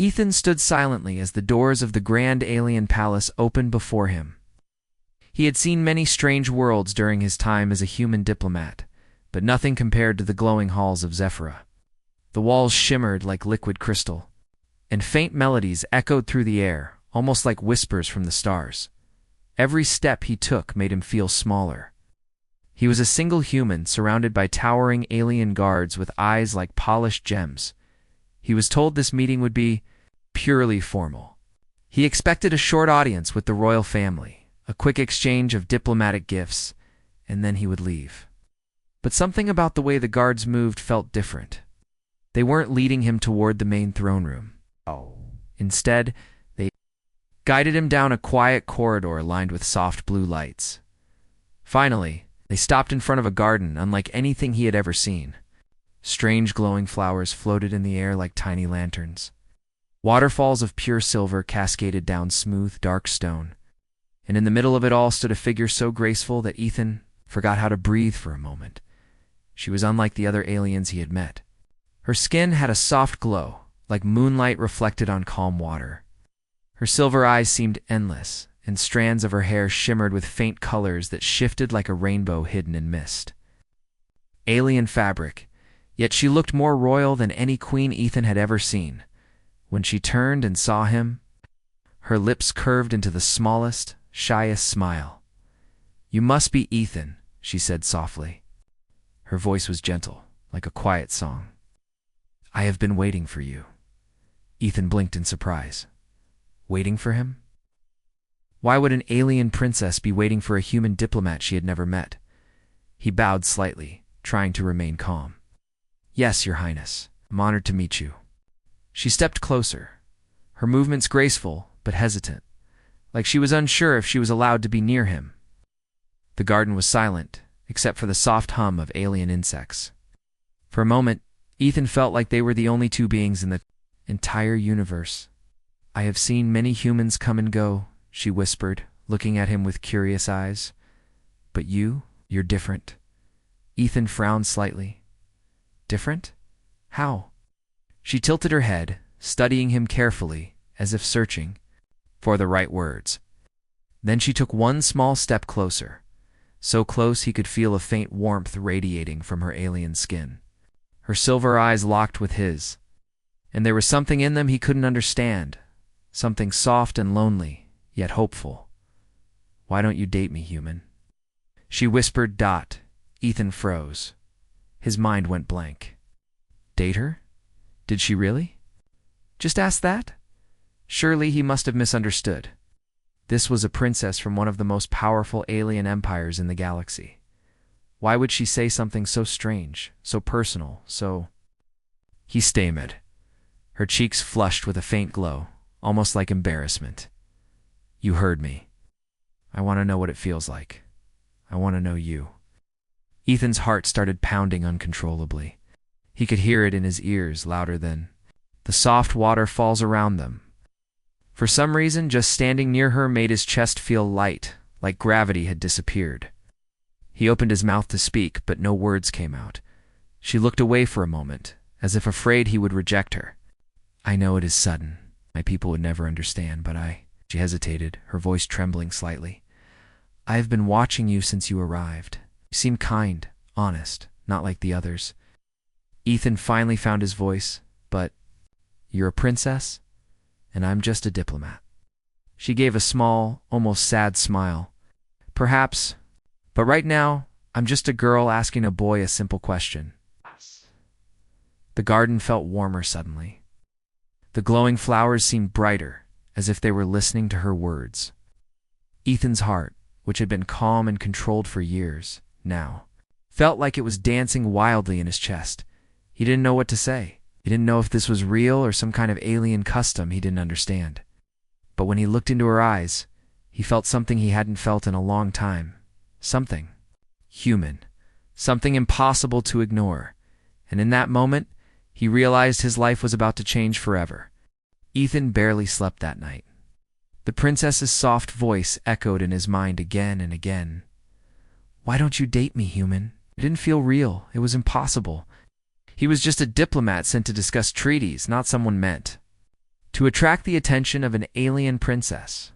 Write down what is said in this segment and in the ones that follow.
Ethan stood silently as the doors of the grand alien palace opened before him. He had seen many strange worlds during his time as a human diplomat, but nothing compared to the glowing halls of Zephyra. The walls shimmered like liquid crystal, and faint melodies echoed through the air, almost like whispers from the stars. Every step he took made him feel smaller. He was a single human surrounded by towering alien guards with eyes like polished gems. He was told this meeting would be purely formal. He expected a short audience with the royal family, a quick exchange of diplomatic gifts, and then he would leave. But something about the way the guards moved felt different. They weren't leading him toward the main throne room. Instead, they guided him down a quiet corridor lined with soft blue lights. Finally, they stopped in front of a garden unlike anything he had ever seen. Strange glowing flowers floated in the air like tiny lanterns. Waterfalls of pure silver cascaded down smooth, dark stone. And in the middle of it all stood a figure so graceful that Ethan forgot how to breathe for a moment. She was unlike the other aliens he had met. Her skin had a soft glow, like moonlight reflected on calm water. Her silver eyes seemed endless, and strands of her hair shimmered with faint colors that shifted like a rainbow hidden in mist. Alien fabric, yet she looked more royal than any queen Ethan had ever seen. When she turned and saw him, her lips curved into the smallest, shyest smile. "You must be Ethan," she said softly. Her voice was gentle, like a quiet song. "I have been waiting for you." Ethan blinked in surprise. Waiting for him? Why would an alien princess be waiting for a human diplomat she had never met? He bowed slightly, trying to remain calm. "Yes, Your Highness. I'm honored to meet you." She stepped closer, her movements graceful but hesitant, like she was unsure if she was allowed to be near him. The garden was silent, except for the soft hum of alien insects. For a moment, Ethan felt like they were the only two beings in the entire universe. "I have seen many humans come and go," she whispered, looking at him with curious eyes. "But you're different." Ethan frowned slightly. "Different? How?" She tilted her head, studying him carefully, as if searching for the right words. Then she took one small step closer, so close he could feel a faint warmth radiating from her alien skin. Her silver eyes locked with his, and there was something in them he couldn't understand, something soft and lonely, yet hopeful. "Why don't you date me, human?" She whispered. Ethan froze. His mind went blank. Date her? Did she really? Just ask that? Surely he must have misunderstood. This was a princess from one of the most powerful alien empires in the galaxy. Why would she say something so strange, so personal, so... He stammered. Her cheeks flushed with a faint glow, almost like embarrassment. "You heard me. I want to know what it feels like. I want to know you." Ethan's heart started pounding uncontrollably. He could hear it in his ears, louder than the soft waterfalls around them. For some reason, just standing near her made his chest feel light, like gravity had disappeared. He opened his mouth to speak, but no words came out. She looked away for a moment, as if afraid he would reject her. "I know it is sudden. My people would never understand, but She hesitated, her voice trembling slightly. "I have been watching you since you arrived. You seem kind, honest, not like the others." Ethan finally found his voice. "But you're a princess, and I'm just a diplomat." She gave a small, almost sad smile. "Perhaps, but right now, I'm just a girl asking a boy a simple question." The garden felt warmer suddenly. The glowing flowers seemed brighter, as if they were listening to her words. Ethan's heart, which had been calm and controlled for years, now felt like it was dancing wildly in his chest. He didn't know what to say. He didn't know if this was real or some kind of alien custom he didn't understand. But when he looked into her eyes, he felt something he hadn't felt in a long time. Something human. Something impossible to ignore. And in that moment, he realized his life was about to change forever. Ethan barely slept that night. The princess's soft voice echoed in his mind again and again. "Why don't you date me, human? It didn't feel real. It was impossible." He was just a diplomat sent to discuss treaties, not someone meant. to attract the attention of an alien princess.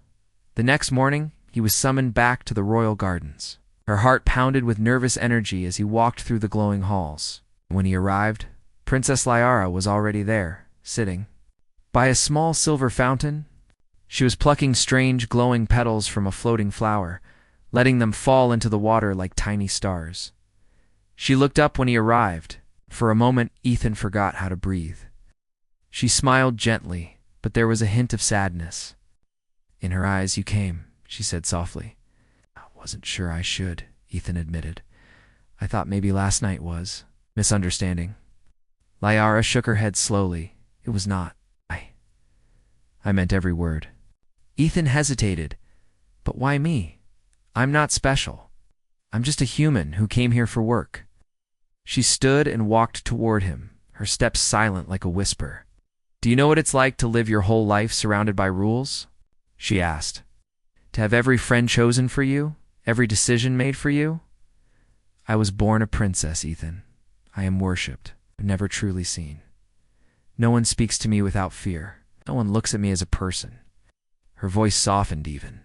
The next morning, he was summoned back to the royal gardens. Her heart pounded with nervous energy as he walked through the glowing halls. When he arrived, Princess Liara was already there, sitting by a small silver fountain. She was plucking strange, glowing petals from a floating flower, letting them fall into the water like tiny stars. She looked up when he arrived. For a moment, Ethan forgot how to breathe. She smiled gently, but there was a hint of sadness. In her eyes, "You came," she said softly. "I wasn't sure I should," Ethan admitted. "I thought maybe last night was misunderstanding." Liara shook her head slowly. "It was not. I meant every word." Ethan hesitated. "But why me? I'm not special. I'm just a human who came here for work." She stood and walked toward him, her steps silent like a whisper. "Do you know what it's like to live your whole life surrounded by rules?" she asked. "To have every friend chosen for you, every decision made for you?" "I was born a princess, Ethan. I am worshipped, but never truly seen. No one speaks to me without fear. No one looks at me as a person." Her voice softened even.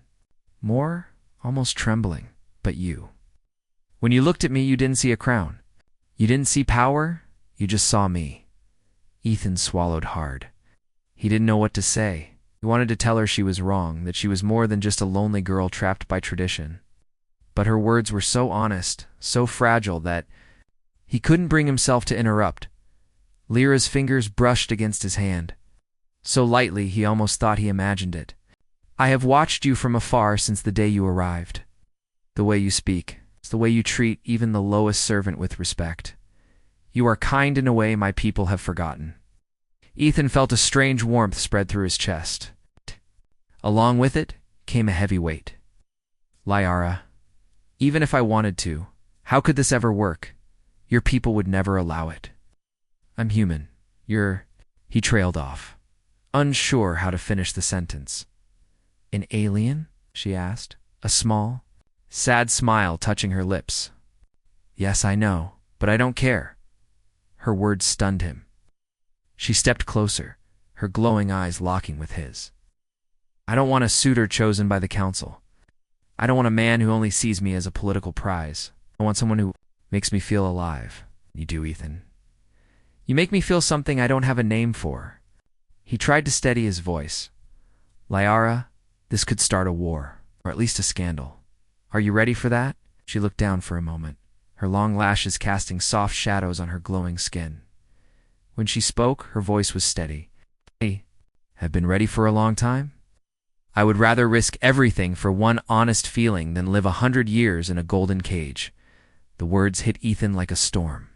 "More, almost trembling, but you. When you looked at me, you didn't see a crown. You didn't see power, you just saw me." Ethan swallowed hard. He didn't know what to say. He wanted to tell her she was wrong, that she was more than just a lonely girl trapped by tradition. But her words were so honest, so fragile that he couldn't bring himself to interrupt. Lyra's fingers brushed against his hand. So lightly he almost thought he imagined it. "I have watched you from afar since the day you arrived. The way you speak, it's the way you treat even the lowest servant with respect. You are kind in a way my people have forgotten." Ethan felt a strange warmth spread through his chest. Along with it came a heavy weight. "Liara, even if I wanted to, how could this ever work? Your people would never allow it. I'm human. You're—" He trailed off, unsure how to finish the sentence. "An alien?" she asked, a small, sad smile touching her lips. "Yes, I know, but I don't care." Her words stunned him. She stepped closer, her glowing eyes locking with his. "I don't want a suitor chosen by the council. I don't want a man who only sees me as a political prize. I want someone who makes me feel alive." "You do, Ethan. You make me feel something I don't have a name for." He tried to steady his voice. "Liara, this could start a war, or at least a scandal. Are you ready for that?" She looked down for a moment, her long lashes casting soft shadows on her glowing skin. When she spoke, her voice was steady. "I have been ready for a long time. I would rather risk everything for one honest feeling than live 100 years in a golden cage." The words hit Ethan like a storm.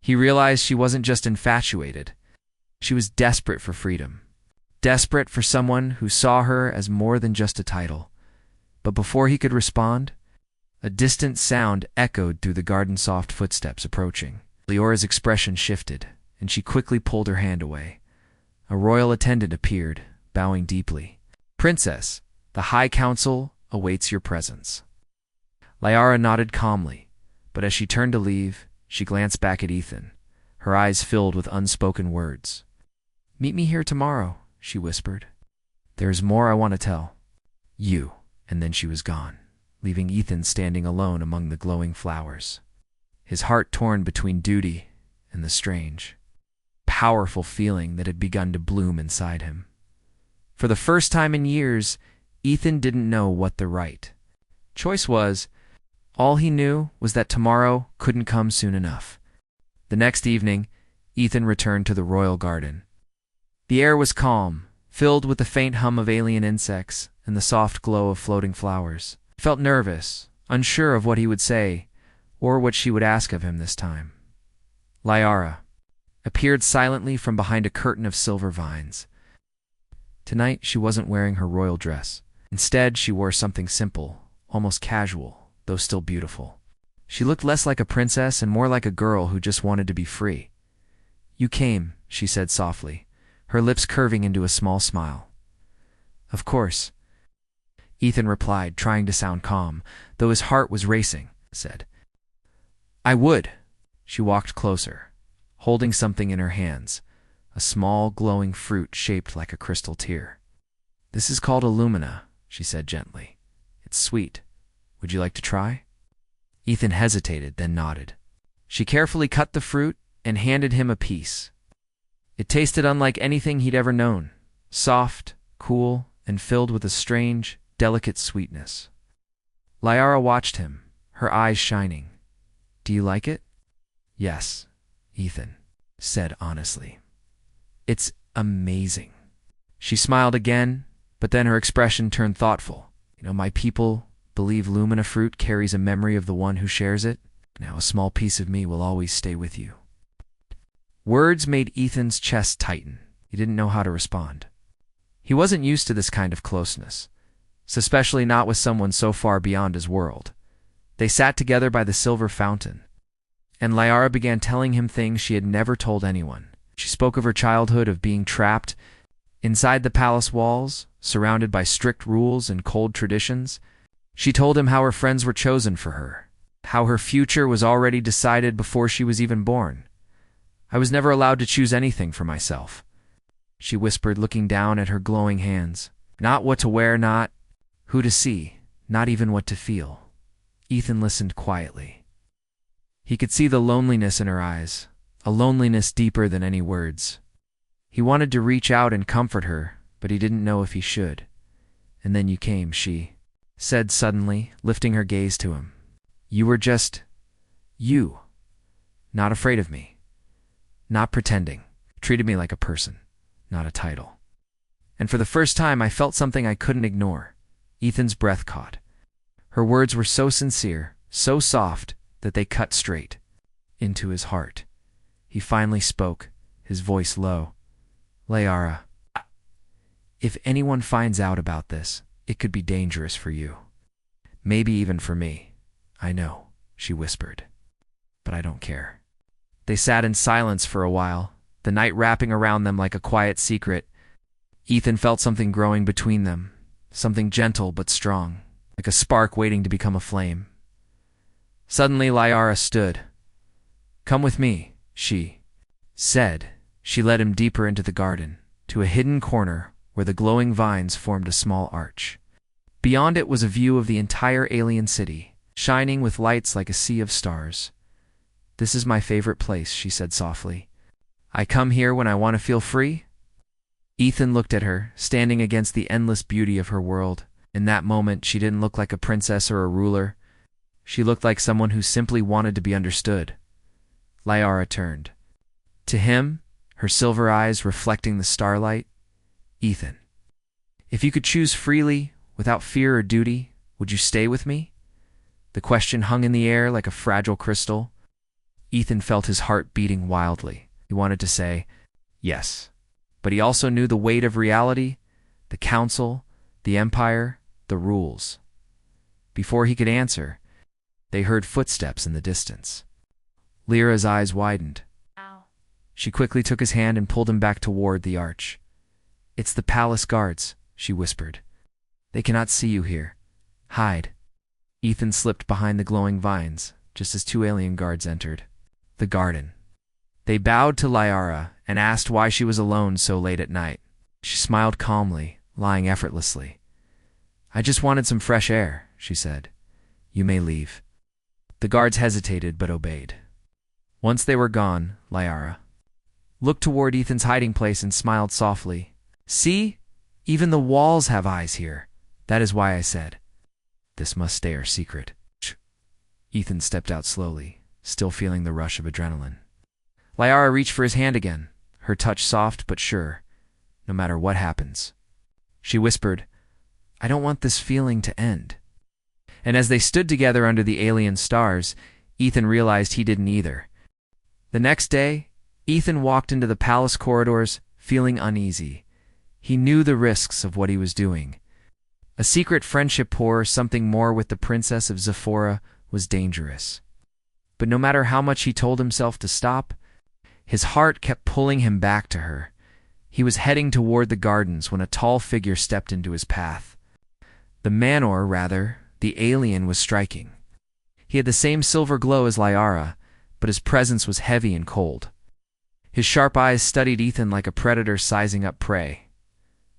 He realized she wasn't just infatuated. She was desperate for freedom. Desperate for someone who saw her as more than just a title. But before he could respond, a distant sound echoed through the garden's soft footsteps approaching. Leora's expression shifted, and she quickly pulled her hand away. A royal attendant appeared, bowing deeply. "Princess, the High Council awaits your presence." Liara nodded calmly, but as she turned to leave, she glanced back at Ethan, her eyes filled with unspoken words. "Meet me here tomorrow," she whispered. "There is more I want to tell you." And then she was gone, leaving Ethan standing alone among the glowing flowers, his heart torn between duty and the strange, powerful feeling that had begun to bloom inside him. For the first time in years, Ethan didn't know what the right choice was. All he knew was that tomorrow couldn't come soon enough. The next evening, Ethan returned to the royal garden. The air was calm, filled with the faint hum of alien insects and the soft glow of floating flowers. He felt nervous, unsure of what he would say or what she would ask of him this time. Liara appeared silently from behind a curtain of silver vines. Tonight, she wasn't wearing her royal dress. Instead, she wore something simple, almost casual, though still beautiful. She looked less like a princess and more like a girl who just wanted to be free. "You came," she said softly, her lips curving into a small smile. "Of course," Ethan replied, trying to sound calm, though his heart was racing. Said, "I would." She walked closer, holding something in her hands, a small, glowing fruit shaped like a crystal tear. "This is called Illumina," she said gently. "It's sweet. Would you like to try?" Ethan hesitated, then nodded. She carefully cut the fruit and handed him a piece. It tasted unlike anything he'd ever known, soft, cool, and filled with a strange, delicate sweetness. Liara watched him, her eyes shining. "Do you like it?" "Yes," Ethan said honestly. "It's amazing." She smiled again, but then her expression turned thoughtful. "My people believe Lumina fruit carries a memory of the one who shares it. Now a small piece of me will always stay with you." Words made Ethan's chest tighten. He didn't know how to respond. He wasn't used to this kind of closeness, especially not with someone so far beyond his world. They sat together by the silver fountain, and Liara began telling him things she had never told anyone. She spoke of her childhood, of being trapped inside the palace walls, surrounded by strict rules and cold traditions. She told him how her friends were chosen for her, how her future was already decided before she was even born. "I was never allowed to choose anything for myself," she whispered, looking down at her glowing hands. "Not what to wear, not who to see, not even what to feel." Ethan listened quietly. He could see the loneliness in her eyes, a loneliness deeper than any words. He wanted to reach out and comfort her, but he didn't know if he should. "And then you came," she said suddenly, lifting her gaze to him. "You were just you, not afraid of me, not pretending. Treated me like a person, not a title. And for the first time I felt something I couldn't ignore." Ethan's breath caught. Her words were so sincere, so soft, that they cut straight into his heart. He finally spoke, his voice low. "Liara, if anyone finds out about this, it could be dangerous for you. Maybe even for me. I know," she whispered. "But I don't care." They sat in silence for a while, the night wrapping around them like a quiet secret. Ethan felt something growing between them, something gentle but strong, like a spark waiting to become a flame. Suddenly Liara stood. "Come with me," she said. She led him deeper into the garden, to a hidden corner where the glowing vines formed a small arch. Beyond it was a view of the entire alien city, shining with lights like a sea of stars. "This is my favorite place," she said softly. "I come here when I want to feel free." Ethan looked at her, standing against the endless beauty of her world. In that moment, she didn't look like a princess or a ruler. She looked like someone who simply wanted to be understood. Liara turned. To him, her silver eyes reflecting the starlight. "Ethan, if you could choose freely, without fear or duty, would you stay with me?" The question hung in the air like a fragile crystal. Ethan felt his heart beating wildly. He wanted to say, yes. But he also knew the weight of reality, the council, the empire, the rules. Before he could answer, they heard footsteps in the distance. Lyra's eyes widened. Ow. She quickly took his hand and pulled him back toward the arch. "It's the palace guards," she whispered. "They cannot see you here. Hide." Ethan slipped behind the glowing vines, just as two alien guards entered the garden. They bowed to Liara and asked why she was alone so late at night. She smiled calmly, lying effortlessly. "I just wanted some fresh air," she said. "You may leave." The guards hesitated but obeyed. Once they were gone, Liara looked toward Ethan's hiding place and smiled softly. "See? Even the walls have eyes here. That is why I said, this must stay our secret." Ethan stepped out slowly, still feeling the rush of adrenaline. Liara reached for his hand again, her touch soft but sure. "No matter what happens," she whispered, "I don't want this feeling to end." And as they stood together under the alien stars, Ethan realized he didn't either. The next day, Ethan walked into the palace corridors, feeling uneasy. He knew the risks of what he was doing. A secret friendship or something more with the princess of Zephora was dangerous. But no matter how much he told himself to stop, his heart kept pulling him back to her. He was heading toward the gardens when a tall figure stepped into his path. The man, or rather, the alien, was striking. He had the same silver glow as Liara, but his presence was heavy and cold. His sharp eyes studied Ethan like a predator sizing up prey.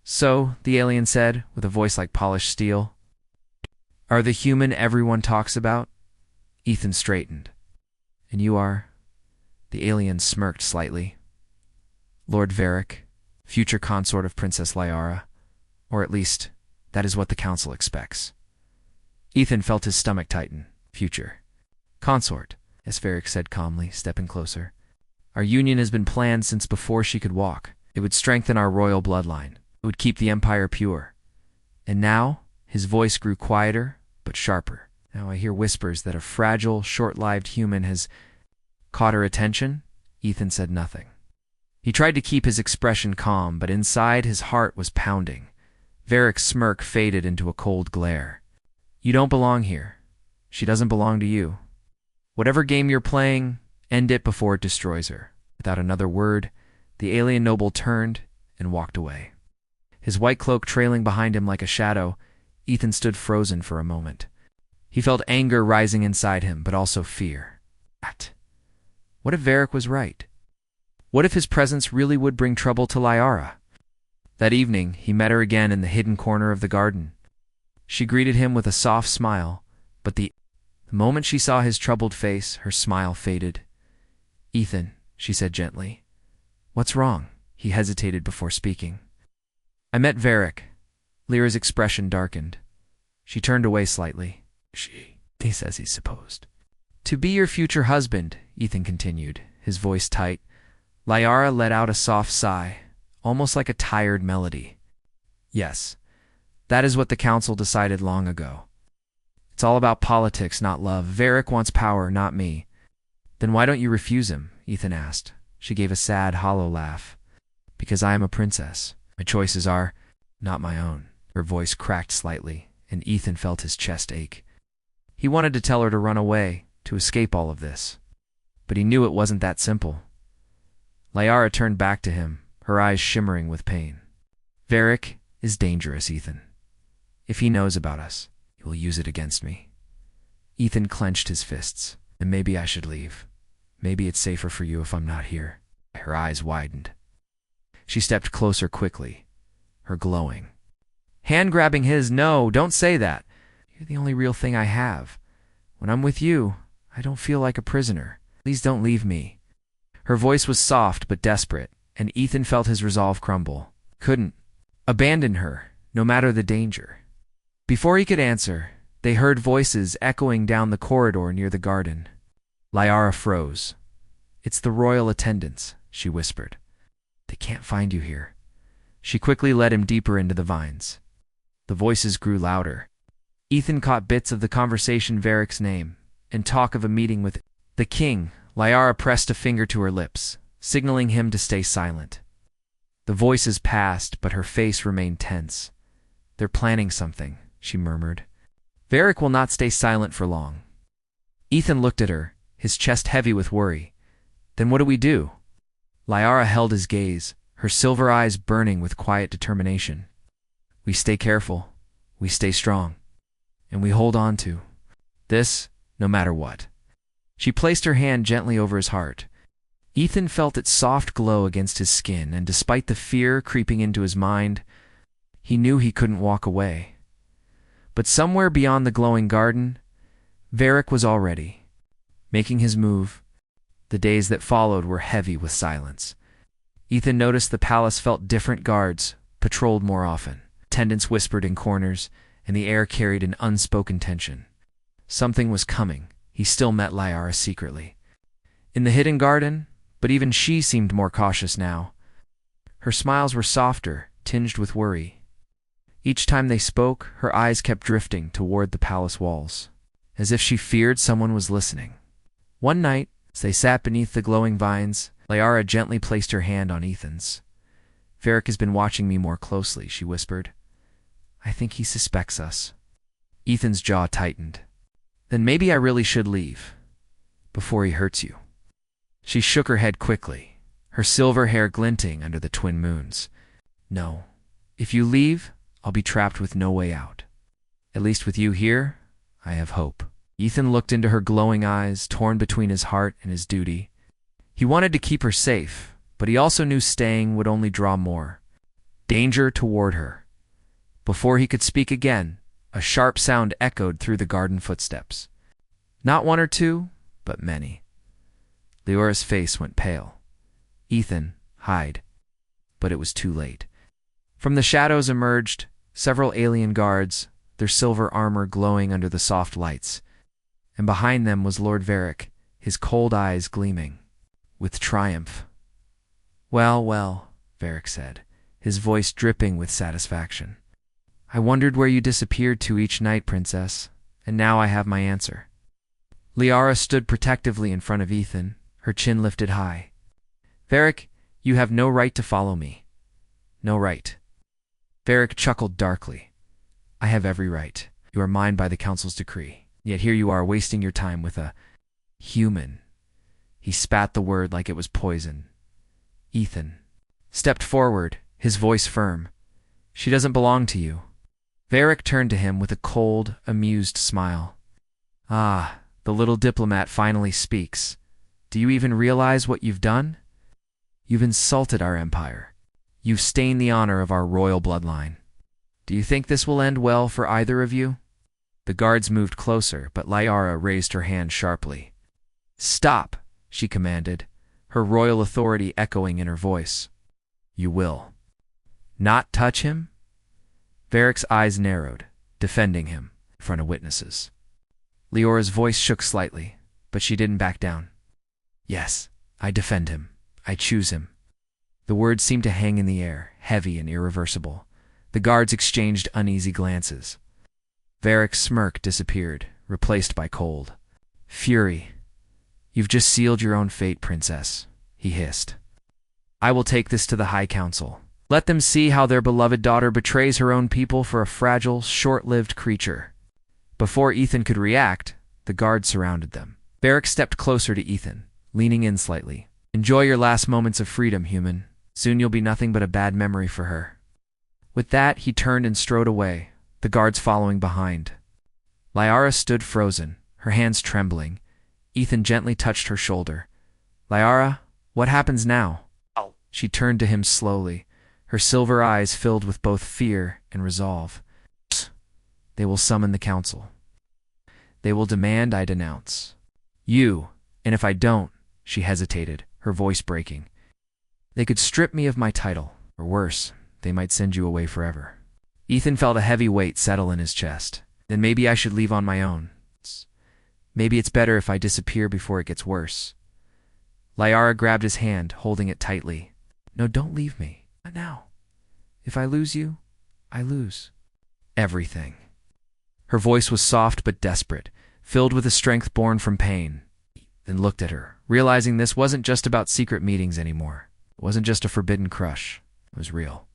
"So," the alien said, with a voice like polished steel, "are the human everyone talks about?" Ethan straightened. "And you are?" The alien smirked slightly. "Lord Varric, future consort of Princess Liara. Or at least, that is what the council expects." Ethan felt his stomach tighten. "Future consort," as Varric said calmly, stepping closer. "Our union has been planned since before she could walk. It would strengthen our royal bloodline. It would keep the Empire pure." And now, his voice grew quieter, but sharper. "Now I hear whispers that a fragile, short-lived human has caught her attention." Ethan said nothing. He tried to keep his expression calm, but inside his heart was pounding. Varric's smirk faded into a cold glare. "You don't belong here. She doesn't belong to you. Whatever game you're playing, end it before it destroys her." Without another word, the alien noble turned and walked away. His white cloak trailing behind him like a shadow, Ethan stood frozen for a moment. He felt anger rising inside him, but also fear. What if Varric was right? What if his presence really would bring trouble to Liara? That evening, he met her again in the hidden corner of the garden. She greeted him with a soft smile, but the moment she saw his troubled face, her smile faded. "Ethan," she said gently. "What's wrong?" He hesitated before speaking. "I met Varric." Lyra's expression darkened. She turned away slightly. He says he's supposed to be your future husband," Ethan continued, his voice tight. Liara let out a soft sigh, almost like a tired melody. "Yes, that is what the council decided long ago. It's all about politics, not love. Varric wants power, not me." "Then why don't you refuse him?" Ethan asked. She gave a sad, hollow laugh. "Because I am a princess. My choices are not my own." Her voice cracked slightly, and Ethan felt his chest ache. He wanted to tell her to run away, to escape all of this. But he knew it wasn't that simple. Liara turned back to him, her eyes shimmering with pain. "Varric is dangerous, Ethan. If he knows about us, he will use it against me." Ethan clenched his fists. "And maybe I should leave. Maybe it's safer for you if I'm not here." Her eyes widened. She stepped closer quickly, her glowing hand grabbing his. "No, don't say that. You're the only real thing I have. When I'm with you, I don't feel like a prisoner. Please don't leave me." Her voice was soft but desperate, and Ethan felt his resolve crumble. Couldn't abandon her, no matter the danger. Before he could answer, they heard voices echoing down the corridor near the garden. Liara froze. "It's the royal attendants," she whispered. "They can't find you here." She quickly led him deeper into the vines. The voices grew louder. Ethan caught bits of the conversation, Varric's name, and talk of a meeting with the king. Liara pressed a finger to her lips, signaling him to stay silent. The voices passed, but her face remained tense. "They're planning something," she murmured. "Varric will not stay silent for long." Ethan looked at her, his chest heavy with worry. "Then what do we do?" Liara held his gaze, her silver eyes burning with quiet determination. "We stay careful, we stay strong, and we hold on to this no matter what." She placed her hand gently over his heart. Ethan felt its soft glow against his skin, and despite the fear creeping into his mind, he knew he couldn't walk away. But somewhere beyond the glowing garden, Varric was already making his move. The days that followed were heavy with silence. Ethan noticed the palace felt different. Guards patrolled more often. Attendants whispered in corners, and the air carried an unspoken tension. Something was coming. He still met Liara secretly in the hidden garden, but even she seemed more cautious now. Her smiles were softer, tinged with worry. Each time they spoke, her eyes kept drifting toward the palace walls, as if she feared someone was listening. One night, as they sat beneath the glowing vines, Liara gently placed her hand on Ethan's. "Varric has been watching me more closely," she whispered. "I think he suspects us." Ethan's jaw tightened. "Then maybe I really should leave, before he hurts you." She shook her head quickly, her silver hair glinting under the twin moons. "No. If you leave, I'll be trapped with no way out. At least with you here, I have hope." Ethan looked into her glowing eyes, torn between his heart and his duty. He wanted to keep her safe, but he also knew staying would only draw more danger toward her. Before he could speak again, a sharp sound echoed through the garden footsteps. Not one or two, but many. Leora's face went pale. "Ethan, hide." But it was too late. From the shadows emerged several alien guards, their silver armor glowing under the soft lights, and behind them was Lord Varric, his cold eyes gleaming with triumph. "Well, well," Varric said, his voice dripping with satisfaction. "I wondered where you disappeared to each night, Princess, and now I have my answer." Liara stood protectively in front of Ethan, her chin lifted high. "Varric, you have no right to follow me. No right." Varric chuckled darkly. "I have every right. You are mine by the Council's decree. Yet here you are wasting your time with a human." He spat the word like it was poison. Ethan stepped forward, his voice firm. "She doesn't belong to you." Varric turned to him with a cold, amused smile. "Ah, the little diplomat finally speaks. Do you even realize what you've done? You've insulted our empire. You've stained the honor of our royal bloodline. Do you think this will end well for either of you?" The guards moved closer, but Liara raised her hand sharply. "Stop," she commanded, her royal authority echoing in her voice. "You will not touch him?" Varric's eyes narrowed, defending him in front of witnesses. Leora's voice shook slightly, but she didn't back down. "Yes, I defend him. I choose him." The words seemed to hang in the air, heavy and irreversible. The guards exchanged uneasy glances. Varric's smirk disappeared, replaced by cold fury. "You've just sealed your own fate, Princess," he hissed. "I will take this to the High Council. Let them see how their beloved daughter betrays her own people for a fragile, short-lived creature." Before Ethan could react, the guards surrounded them. Varric stepped closer to Ethan, leaning in slightly. "Enjoy your last moments of freedom, human. Soon you'll be nothing but a bad memory for her." With that, he turned and strode away, the guards following behind. Liara stood frozen, her hands trembling. Ethan gently touched her shoulder. "Liara, what happens now?" She turned to him slowly, her silver eyes filled with both fear and resolve. "They will summon the council. They will demand I denounce you, and if I don't," she hesitated, her voice breaking, "they could strip me of my title, or worse, they might send you away forever." Ethan felt a heavy weight settle in his chest. "Then maybe I should leave on my own. Maybe it's better if I disappear before it gets worse." Liara grabbed his hand, holding it tightly. "No, don't leave me. Not now. If I lose you, I lose everything." Her voice was soft but desperate, filled with a strength born from pain. Then looked at her, realizing this wasn't just about secret meetings anymore. It wasn't just a forbidden crush. It was real.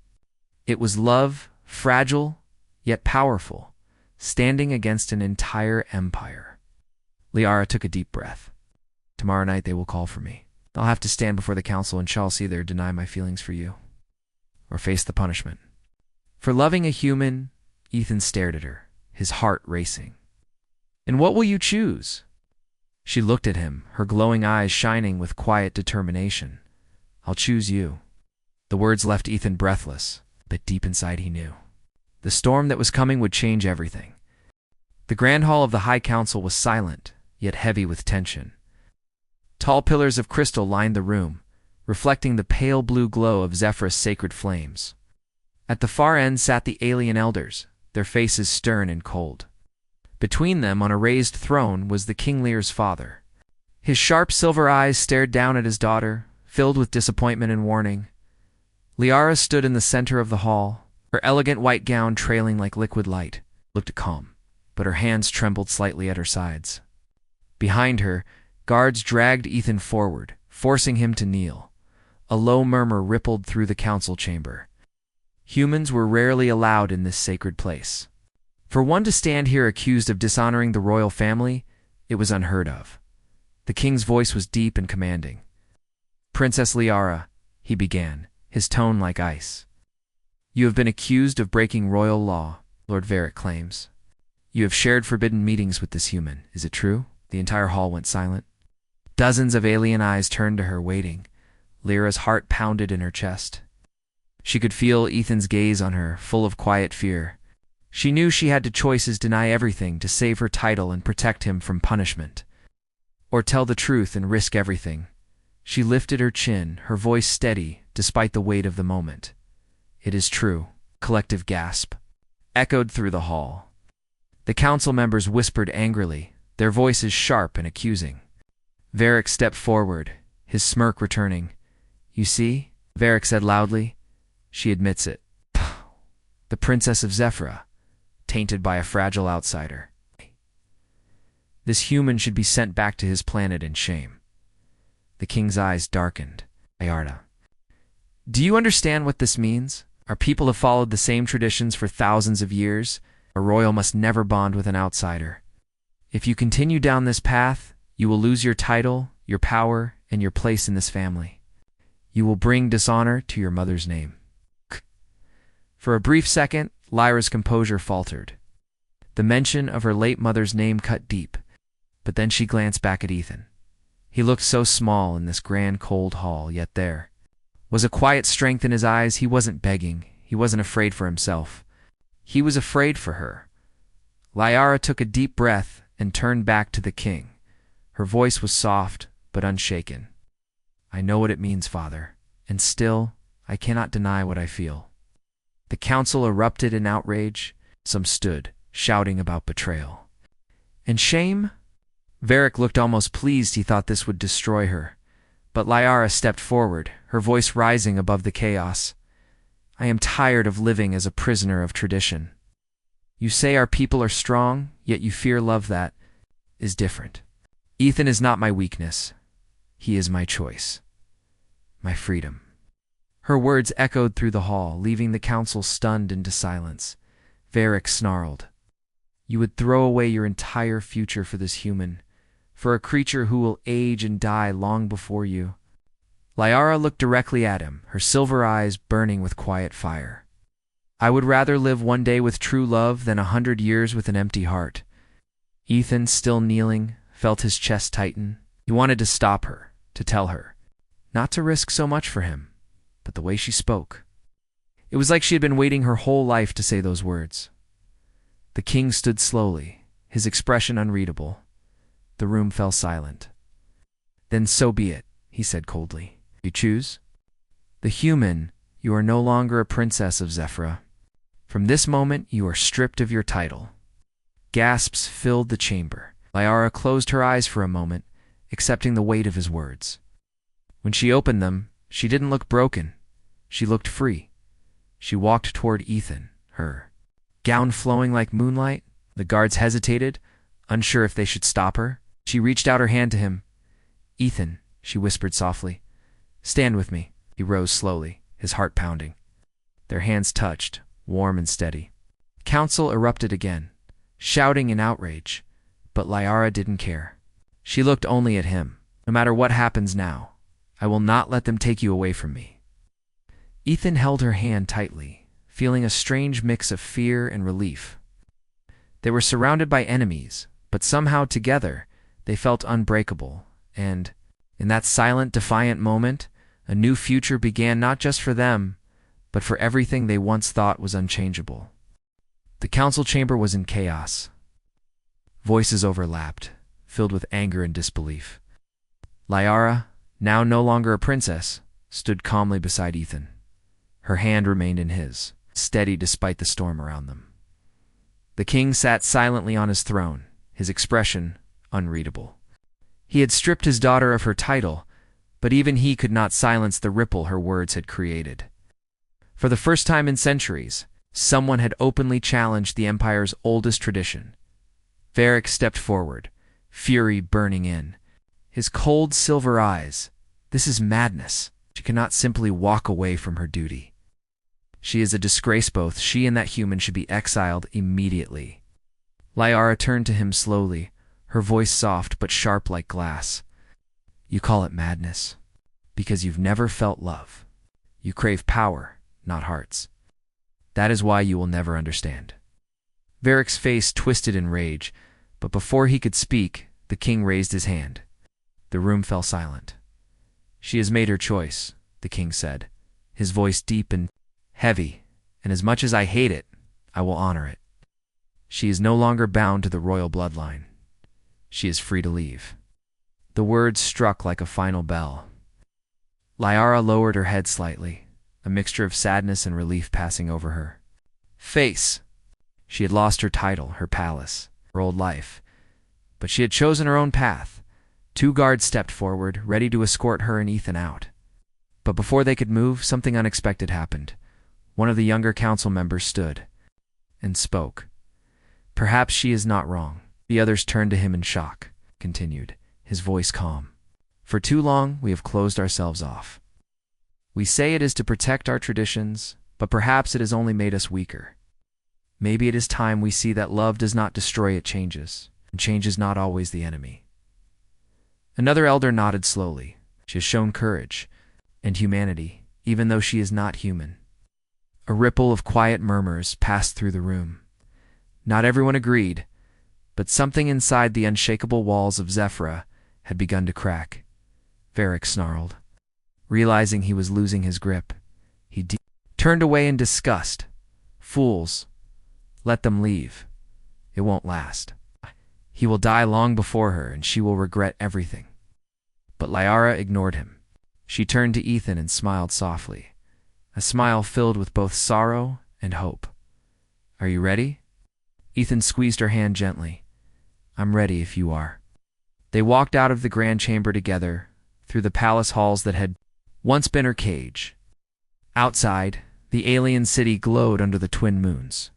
It was love, fragile, yet powerful, standing against an entire empire. Liara took a deep breath. "Tomorrow night they will call for me. I'll have to stand before the council and shall either deny my feelings for you, or face the punishment." For loving a human, Ethan stared at her, his heart racing. "And what will you choose?" She looked at him, her glowing eyes shining with quiet determination. "I'll choose you." The words left Ethan breathless, but deep inside he knew. The storm that was coming would change everything. The grand hall of the High Council was silent, yet heavy with tension. Tall pillars of crystal lined the room, reflecting the pale blue glow of Zephyr's sacred flames. At the far end sat the alien elders, their faces stern and cold. Between them, on a raised throne, was the King Lear's father. His sharp silver eyes stared down at his daughter, filled with disappointment and warning. Liara stood in the center of the hall, her elegant white gown trailing like liquid light, looked calm, but her hands trembled slightly at her sides. Behind her, guards dragged Ethan forward, forcing him to kneel. A low murmur rippled through the council chamber. Humans were rarely allowed in this sacred place. For one to stand here accused of dishonoring the royal family, it was unheard of. The king's voice was deep and commanding. "Princess Liara," he began, his tone like ice. "You have been accused of breaking royal law, Lord Varric claims. You have shared forbidden meetings with this human. Is it true?" The entire hall went silent. Dozens of alien eyes turned to her, waiting, Lyra's heart pounded in her chest. She could feel Ethan's gaze on her, full of quiet fear. She knew she had to choices deny everything to save her title and protect him from punishment, or tell the truth and risk everything. She lifted her chin, her voice steady despite the weight of the moment. "It is true." Collective gasp echoed through the hall. The council members whispered angrily, their voices sharp and accusing. Varric stepped forward, his smirk returning. "You see," Varric said loudly, "she admits it. The Princess of Zephyra, tainted by a fragile outsider. This human should be sent back to his planet in shame." The king's eyes darkened. "Ayarda, do you understand what this means? Our people have followed the same traditions for thousands of years. A royal must never bond with an outsider. If you continue down this path, you will lose your title, your power, and your place in this family. You will bring dishonor to your mother's name." For a brief second, Lyra's composure faltered. The mention of her late mother's name cut deep, but then she glanced back at Ethan. He looked so small in this grand cold hall, yet there was a quiet strength in his eyes. He wasn't begging, he wasn't afraid for himself. He was afraid for her. Lyra took a deep breath and turned back to the king. Her voice was soft, but unshaken. "I know what it means, father, and still, I cannot deny what I feel." The council erupted in outrage. Some stood, shouting about betrayal. "And shame?" Varric looked almost pleased. He thought this would destroy her. But Lyra stepped forward, her voice rising above the chaos. "I am tired of living as a prisoner of tradition. You say our people are strong, yet you fear love that is different. Ethan is not my weakness. He is my choice. My freedom." Her words echoed through the hall, leaving the council stunned into silence. Varric snarled, "You would throw away your entire future for this human, for a creature who will age and die long before you." Lyra looked directly at him, her silver eyes burning with quiet fire. "I would rather live one day with true love than 100 years with an empty heart." Ethan, still kneeling, felt his chest tighten. He wanted to stop her, to tell her not to risk so much for him, but the way she spoke. It was like she had been waiting her whole life to say those words. The king stood slowly, his expression unreadable. The room fell silent. "Then so be it," he said coldly. "You choose? The human, you are no longer a princess of Zephyra. From this moment, you are stripped of your title." Gasps filled the chamber. Lyra closed her eyes for a moment, accepting the weight of his words. When she opened them, she didn't look broken. She looked free. She walked toward Ethan, her gown flowing like moonlight. The guards hesitated, unsure if they should stop her. She reached out her hand to him. "Ethan," she whispered softly, "stand with me." He rose slowly, his heart pounding. Their hands touched, warm and steady. Council erupted again, shouting in outrage, but Lyra didn't care. She looked only at him. "No matter what happens now, I will not let them take you away from me." Ethan held her hand tightly, feeling a strange mix of fear and relief. They were surrounded by enemies, but somehow together they felt unbreakable, and, in that silent, defiant moment, a new future began not just for them, but for everything they once thought was unchangeable. The council chamber was in chaos. Voices overlapped, filled with anger and disbelief. Lyra, now no longer a princess, stood calmly beside Ethan. Her hand remained in his, steady despite the storm around them. The king sat silently on his throne, his expression unreadable. He had stripped his daughter of her title, but even he could not silence the ripple her words had created. For the first time in centuries, someone had openly challenged the Empire's oldest tradition. Varric stepped forward, fury burning in. His cold silver eyes. "This is madness. She cannot simply walk away from her duty. She is a disgrace. Both she and that human should be exiled immediately." Lyra turned to him slowly, her voice soft but sharp like glass. "You call it madness because you've never felt love. You crave power, not hearts. That is why you will never understand." Varric's face twisted in rage, but before he could speak, the king raised his hand. The room fell silent. "She has made her choice," the king said, his voice deep and heavy, and as much as I hate it, I will honor it. She is no longer bound to the royal bloodline. She is free to leave. The words struck like a final bell. Liara lowered her head slightly, a mixture of sadness and relief passing over her face. She had lost her title, her palace, her old life, but she had chosen her own path. 2 guards stepped forward, ready to escort her and Ethan out. But before they could move, something unexpected happened. One of the younger council members stood and spoke. Perhaps she is not wrong. The others turned to him in shock, continued, his voice calm. For too long, we have closed ourselves off. We say it is to protect our traditions, but perhaps it has only made us weaker. Maybe it is time we see that love does not destroy, it changes, and change is not always the enemy. Another elder nodded slowly. She has shown courage and humanity, even though she is not human. A ripple of quiet murmurs passed through the room. Not everyone agreed, but something inside the unshakable walls of Zephyra had begun to crack. Varric snarled. Realizing he was losing his grip, he turned away in disgust. Fools. Let them leave. It won't last. He will die long before her, and she will regret everything. But Liara ignored him. She turned to Ethan and smiled softly, a smile filled with both sorrow and hope. Are you ready? Ethan squeezed her hand gently. I'm ready if you are. They walked out of the grand chamber together, through the palace halls that had once been her cage. Outside, the alien city glowed under the twin moons.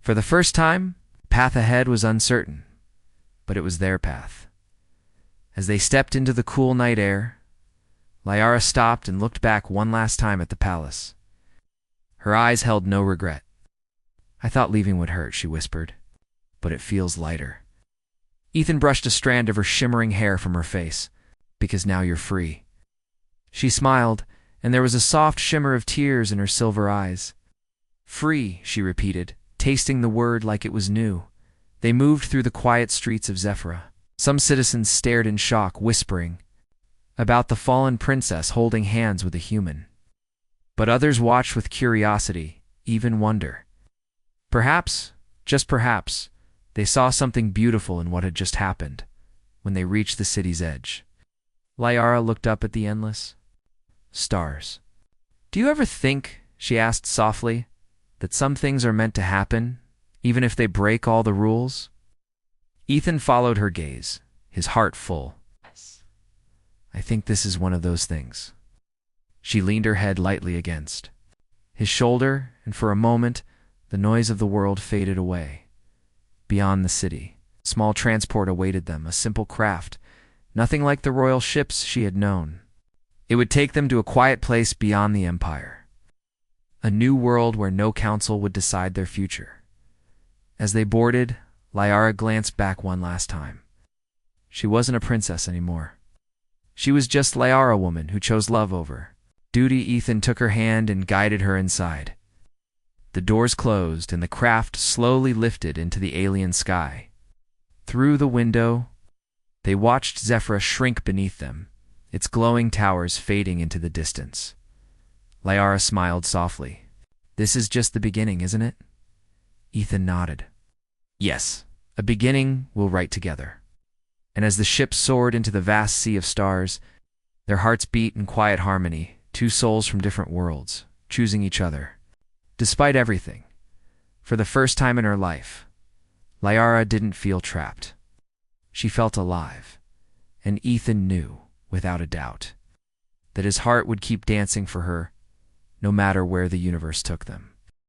For the first time, the path ahead was uncertain, but it was their path. As they stepped into the cool night air, Liara stopped and looked back one last time at the palace. Her eyes held no regret. I thought leaving would hurt, she whispered, but it feels lighter. Ethan brushed a strand of her shimmering hair from her face. Because now you're free. She smiled, and there was a soft shimmer of tears in her silver eyes. Free, she repeated, tasting the word like it was new. They moved through the quiet streets of Zephyra. Some citizens stared in shock, whispering about the fallen princess holding hands with a human. But others watched with curiosity, even wonder. Perhaps, just perhaps, they saw something beautiful in what had just happened when they reached the city's edge. Liara looked up at the endless stars. Do you ever think, she asked softly, that some things are meant to happen, even if they break all the rules? Ethan followed her gaze, his heart full. Yes. I think this is one of those things. She leaned her head lightly against his shoulder, and for a moment, the noise of the world faded away. Beyond the city, a small transport awaited them, a simple craft, nothing like the royal ships she had known. It would take them to a quiet place beyond the empire. A new world where no council would decide their future. As they boarded, Liara glanced back one last time. She wasn't a princess anymore. She was just Liara, a woman who chose love over duty. Ethan took her hand and guided her inside. The doors closed and the craft slowly lifted into the alien sky. Through the window, they watched Zephyra shrink beneath them, its glowing towers fading into the distance. Liara smiled softly. This is just the beginning, isn't it? Ethan nodded. Yes, a beginning we'll write together. And as the ship soared into the vast sea of stars, their hearts beat in quiet harmony, 2 souls from different worlds, choosing each other. Despite everything, for the first time in her life, Liara didn't feel trapped. She felt alive, and Ethan knew, without a doubt, that his heart would keep dancing for her, no matter where the universe took them.